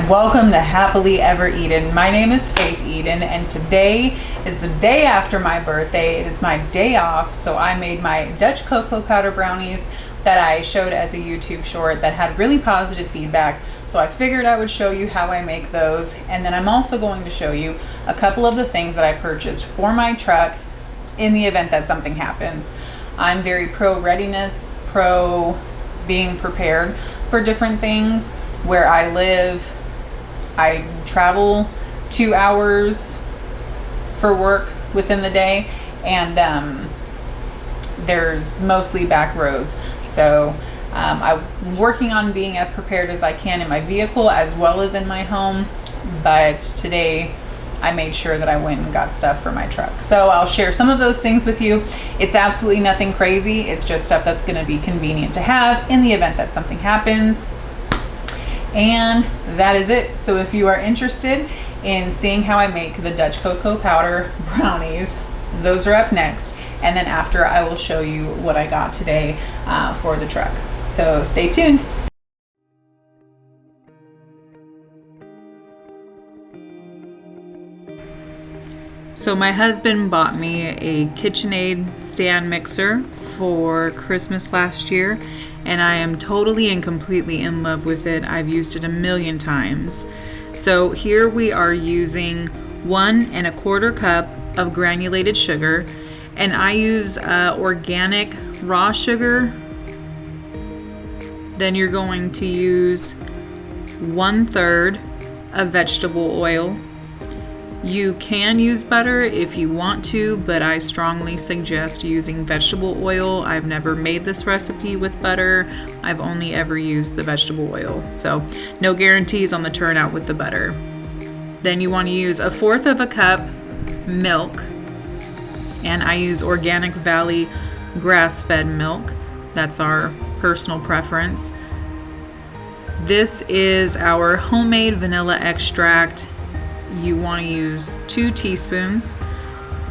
Welcome to Happily Ever Eden. My name is Faith Eden, and today is the day after my birthday. It is my day off, so I made my Dutch cocoa powder brownies that I showed as a YouTube short that had really positive feedback. So I figured I would show you how I make those, and then I'm also going to show you a couple of the things that I purchased for my truck in the event that something happens. I'm very pro readiness, pro being prepared for different things. Where I live, I travel 2 hours for work within the day, and there's mostly back roads. So I'm working on being as prepared as I can in my vehicle as well as in my home, but today I made sure that I went and got stuff for my truck. So I'll share some of those things with you. It's absolutely nothing crazy. It's just stuff that's going to be convenient to have in the event that something happens. And that is it. So if you are interested in seeing how I make the Dutch cocoa powder brownies, those are up next. And then after, I will show you what I got today for the truck. So stay tuned. So my husband bought me a KitchenAid stand mixer for Christmas last year, and I am totally and completely in love with it. I've used it a million times. So here we are using 1 1/4 cup of granulated sugar, and I use organic raw sugar. Then you're going to use 1/3 of vegetable oil. You can use butter if you want to, but I strongly suggest using vegetable oil. I've never made this recipe with butter. I've only ever used the vegetable oil, so no guarantees on the turnout with the butter. Then you want to use 1/4 cup milk, and I use Organic Valley grass-fed milk. That's our personal preference. This is our homemade vanilla extract. You want to use 2 teaspoons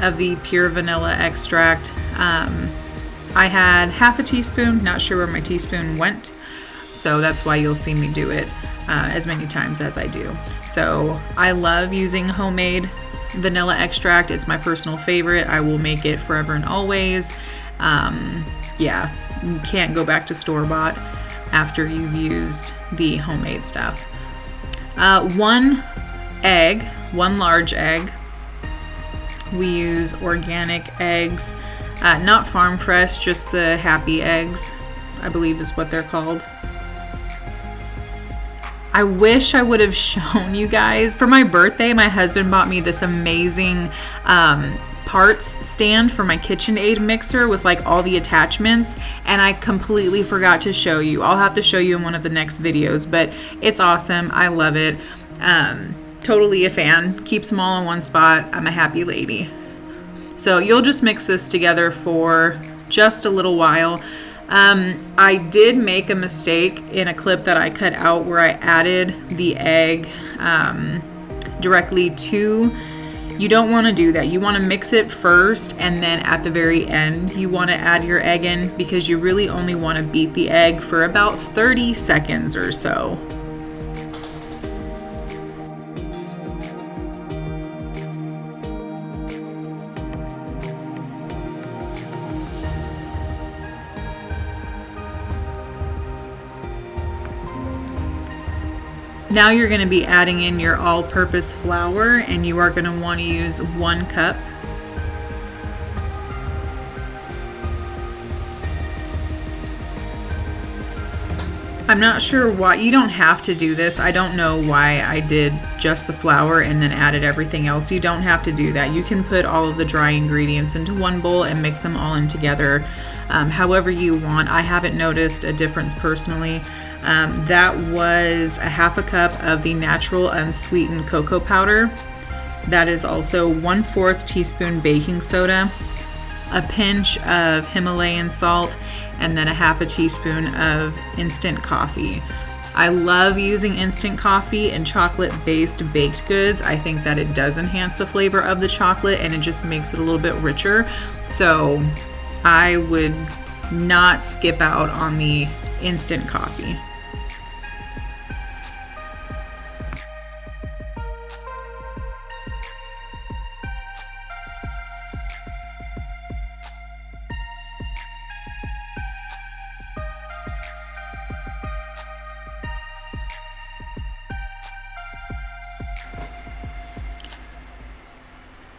of the pure vanilla extract. I had half a teaspoon, not sure where my teaspoon went, so that's why you'll see me do it as many times as I do. So I love using homemade vanilla extract. It's my personal favorite. I will make it forever and always. Yeah, you can't go back to store-bought after you've used the homemade stuff. 1 egg, 1 large egg. We use organic eggs, not farm fresh, just the happy eggs, I believe is what they're called. I wish I would have shown you guys. For my birthday, my husband bought me this amazing parts stand for my KitchenAid mixer with like all the attachments, and I completely forgot to show you. I'll have to show you in one of the next videos, but it's awesome. I love it. Totally a fan. Keeps them all in one spot. I'm a happy lady. So you'll just mix this together for just a little while. I did make a mistake in a clip that I cut out where I added the egg directly to. You don't want to do that. You want to mix it first, and then at the very end you want to add your egg in, because you really only want to beat the egg for about 30 seconds or so. Now you're going to be adding in your all-purpose flour, and you are going to want to use 1 cup. I'm not sure why. You don't have to do this. I don't know why I did just the flour and then added everything else. You don't have to do that. You can put all of the dry ingredients into one bowl and mix them all in together however you want. I haven't noticed a difference personally. That was 1/2 cup of the natural unsweetened cocoa powder. That is also 1/4 teaspoon baking soda, a pinch of Himalayan salt, and then 1/2 teaspoon of instant coffee. I love using instant coffee in chocolate-based baked goods. I think that it does enhance the flavor of the chocolate, and it just makes it a little bit richer. So I would not skip out on the instant coffee.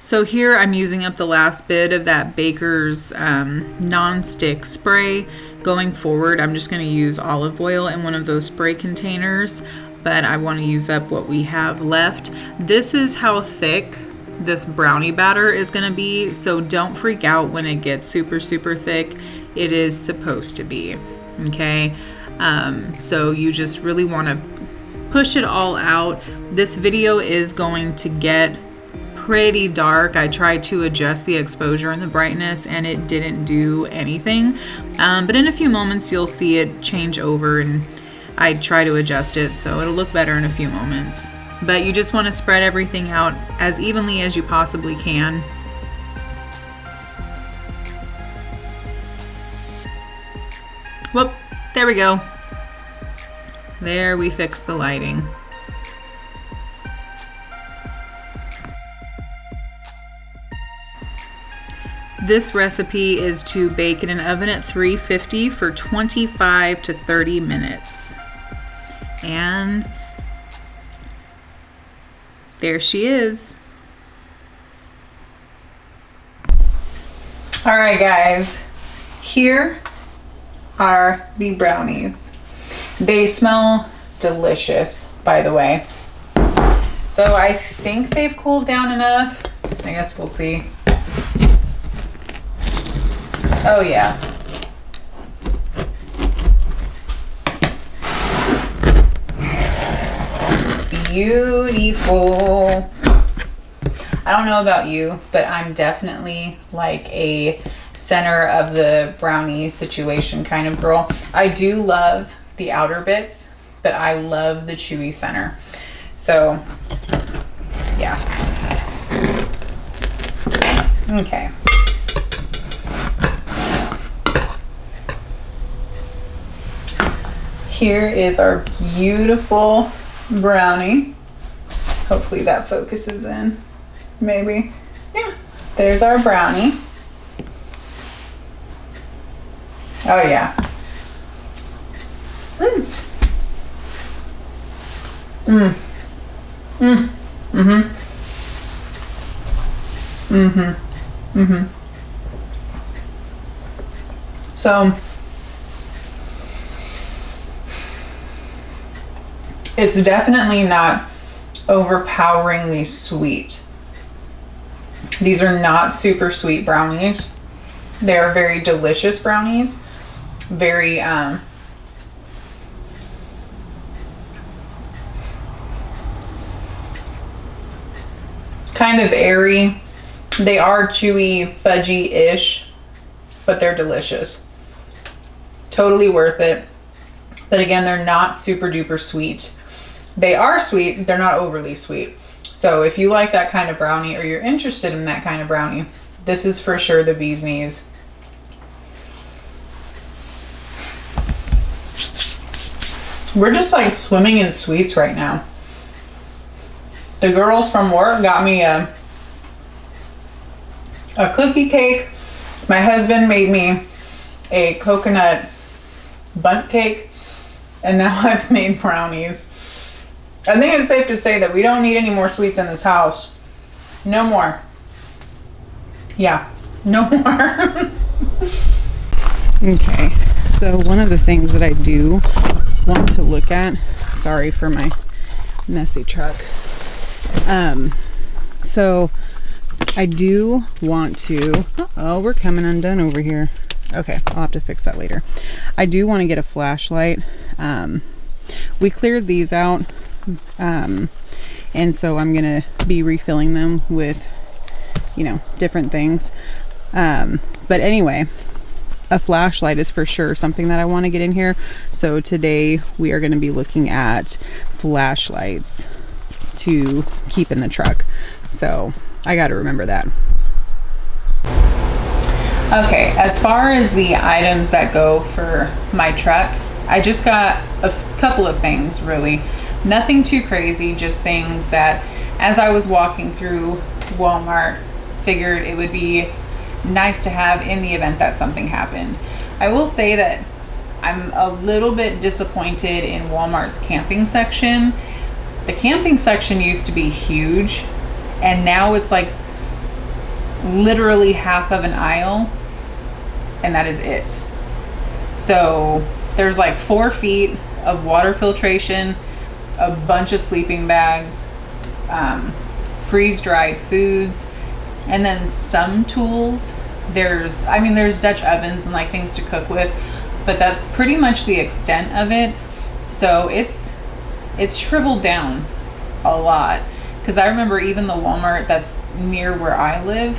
So here I'm using up the last bit of that Baker's non-stick spray. Going forward, I'm just going to use olive oil in one of those spray containers, but I want to use up what we have left. This is how thick this brownie batter is going to be, so don't freak out when it gets super thick. It is supposed to be, okay? So you just really want to push it all out. This video is going to get pretty dark. I tried to adjust the exposure and the brightness and it didn't do anything, but in a few moments you'll see it change over, and I try to adjust it so it'll look better in a few moments. But you just want to spread everything out as evenly as you possibly can. Whoop, there we go. There, we fixed the lighting. This recipe is to bake in an oven at 350 for 25 to 30 minutes. And there she is. All right, guys, here are the brownies. They smell delicious, by the way. So I think they've cooled down enough. I guess we'll see. Oh yeah. Beautiful. I don't know about you, but I'm definitely like a center of the brownie situation kind of girl. I do love the outer bits, but I love the chewy center. So yeah. Okay. Here is our beautiful brownie. Hopefully that focuses in. Maybe. Yeah. There's our brownie. Oh yeah. Mm. Mm. Mm. Mm-hmm. Mm-hmm. Mm-hmm. So it's definitely not overpoweringly sweet. These are not super sweet brownies. They are very delicious brownies. Very kind of airy. They are chewy, fudgy-ish, but they're delicious. Totally worth it. But again, they're not super duper sweet. They are sweet, they're not overly sweet. So if you like that kind of brownie, or you're interested in that kind of brownie, this is for sure the bee's knees. We're just like swimming in sweets right now. The girls from work got me a cookie cake. My husband made me a coconut bundt cake. And now I've made brownies. I think it's safe to say that we don't need any more sweets in this house. No more. Yeah, no more. Okay, so one of the things that I do want to look at, sorry for my messy truck. So I do want to, oh, we're coming undone over here. Okay, I'll have to fix that later. I do want to get a flashlight. We cleared these out, and so I'm gonna be refilling them with, you know, different things. But anyway, a flashlight is for sure something that I want to get in here. So today we are going to be looking at flashlights to keep in the truck. So I got to remember that. Okay, as far as the items that go for my truck, I just got a couple of things, really. Nothing too crazy, just things that as I was walking through Walmart, figured it would be nice to have in the event that something happened. I will say that I'm a little bit disappointed in Walmart's camping section. The camping section used to be huge, and now it's like literally half of an aisle, and that is it. So there's like 4 feet of water filtration, a bunch of sleeping bags, freeze-dried foods, and then some tools. There's Dutch ovens and like things to cook with, but that's pretty much the extent of it. So it's shriveled down a lot, because I remember even the Walmart that's near where I live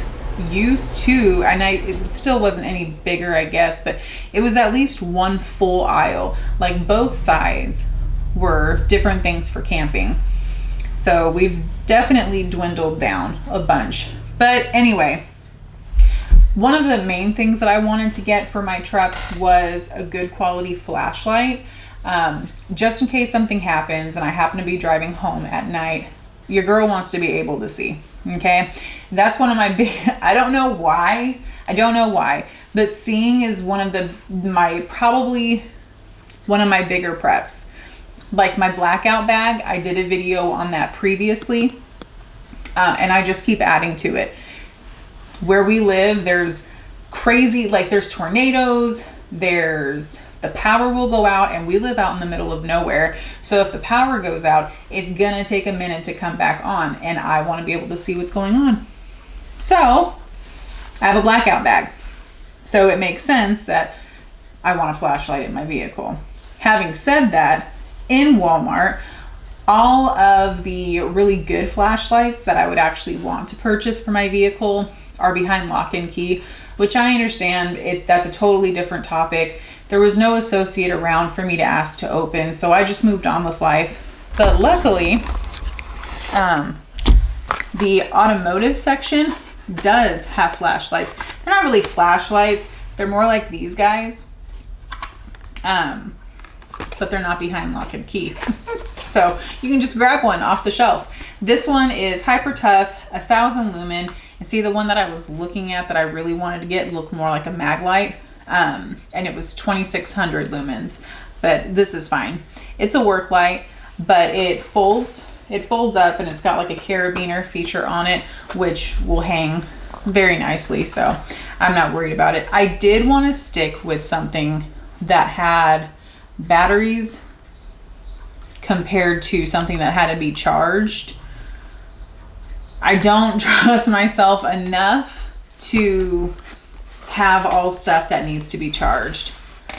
used to, and it still wasn't any bigger, I guess, but it was at least one full aisle. Like both sides were different things for camping. So we've definitely dwindled down a bunch. But anyway, one of the main things that I wanted to get for my truck was a good quality flashlight. Just in case something happens and I happen to be driving home at night, your girl wants to be able to see. Okay, that's one of my big, I don't know why, but seeing is probably one of my bigger preps. Like my blackout bag, I did a video on that previously, and I just keep adding to it. Where we live, there's there's tornadoes, the power will go out, and we live out in the middle of nowhere. So if the power goes out, it's gonna take a minute to come back on, and I wanna be able to see what's going on. So I have a blackout bag. So it makes sense that I want a flashlight in my vehicle. Having said that, in Walmart, all of the really good flashlights that I would actually want to purchase for my vehicle are behind lock and key, which I understand that's a totally different topic. There was no associate around for me to ask to open, so I just moved on with life. But luckily, the automotive section does have flashlights. They're not really flashlights, they're more like these guys. But they're not behind lock and key. So you can just grab one off the shelf. This one is Hyper Tough, 1000 lumen. And see, the one that I was looking at that I really wanted to get looked more like a mag light. And it was 2600 lumens, but this is fine. It's a work light, but it folds up, and it's got like a carabiner feature on it, which will hang very nicely. So I'm not worried about it. I did want to stick with something that had batteries compared to something that had to be charged. I don't trust myself enough to have all stuff that needs to be charged.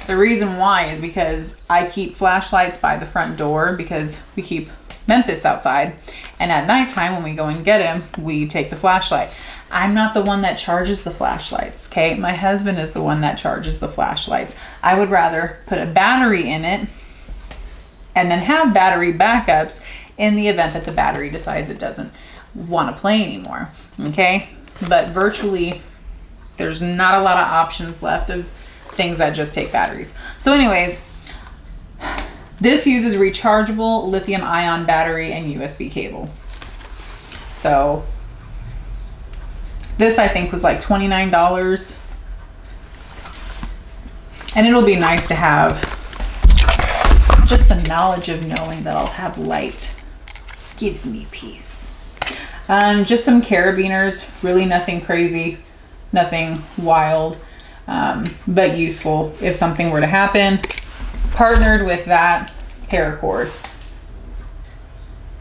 The reason why is because I keep flashlights by the front door, because we keep Memphis outside, and at nighttime when we go and get him, we take the flashlight. I'm not the one that charges the flashlights, okay? My husband is the one that charges the flashlights. I would rather put a battery in it and then have battery backups in the event that the battery decides it doesn't want to play anymore, okay? But virtually, there's not a lot of options left of things that just take batteries. So anyways, this uses rechargeable lithium ion battery and USB cable. So this I think was like $29. And it'll be nice to have just the knowledge of knowing that I'll have light. Gives me peace. Just some carabiners, really nothing crazy, nothing wild, but useful if something were to happen. Partnered with that, paracord.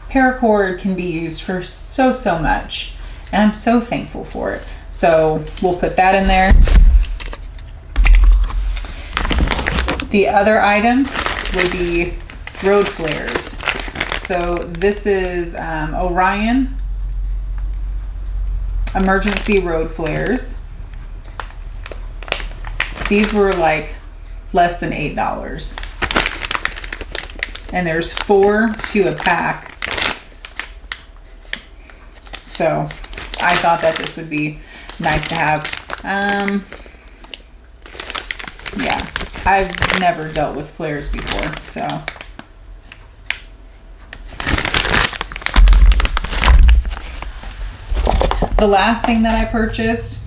Paracord can be used for so much, and I'm so thankful for it. So we'll put that in there. The other item would be road flares. So this is Orion emergency road flares. These were like less than $8. And there's 4 to a pack. So I thought that this would be nice to have. Yeah, I've never dealt with flares before, so. The last thing that I purchased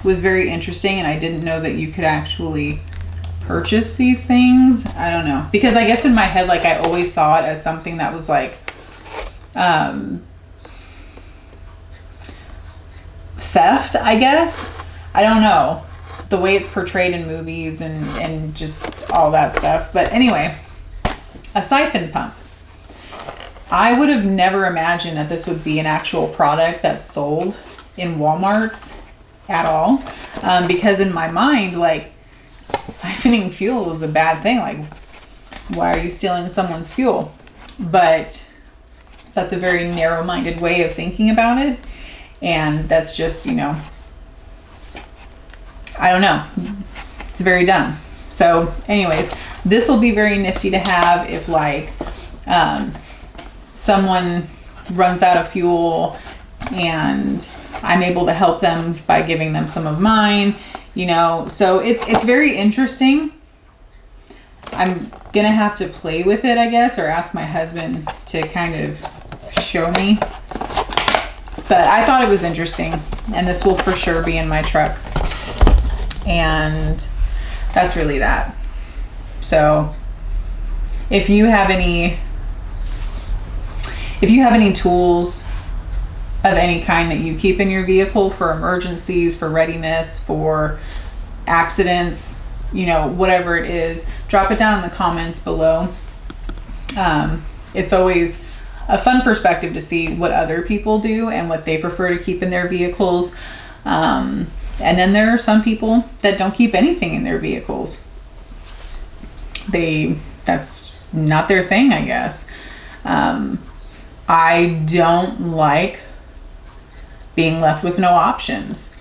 was very interesting, and I didn't know that you could actually purchase these things. I don't know, because I guess in my head, like, I always saw it as something that was like theft, I guess. I don't know. The way it's portrayed in movies and just all that stuff. But anyway, a siphon pump. I would have never imagined that this would be an actual product that's sold in Walmarts at all. Because in my mind, like, siphoning fuel is a bad thing. Like, why are you stealing someone's fuel? But that's a very narrow-minded way of thinking about it. And that's just, you know, I don't know. It's very dumb. So anyways, this will be very nifty to have if, like, someone runs out of fuel and I'm able to help them by giving them some of mine, you know. So it's very interesting. I'm gonna have to play with it, I guess, or ask my husband to kind of show me. But I thought it was interesting, and this will for sure be in my truck. And that's really that. So if you have any tools of any kind that you keep in your vehicle for emergencies, for readiness, for accidents, you know, whatever it is, drop it down in the comments below. It's always a fun perspective to see what other people do and what they prefer to keep in their vehicles. And then there are some people that don't keep anything in their vehicles. That's not their thing, I guess. I don't like being left with no options.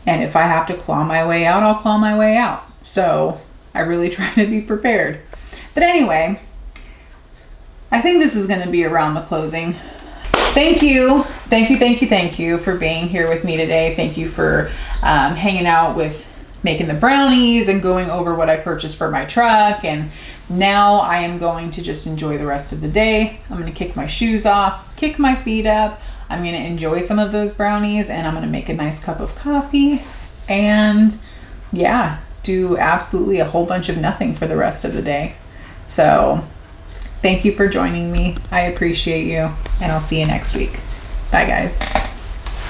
And if I have to claw my way out, I'll claw my way out. So I really try to be prepared. But anyway, I think this is going to be around the closing. Thank you for being here with me today. Thank you for hanging out with making the brownies and going over what I purchased for my truck. And now I am going to just enjoy the rest of the day. I'm going to kick my shoes off, kick my feet up. I'm going to enjoy some of those brownies, and I'm going to make a nice cup of coffee and, yeah, do absolutely a whole bunch of nothing for the rest of the day. So thank you for joining me. I appreciate you, and I'll see you next week. Bye, guys.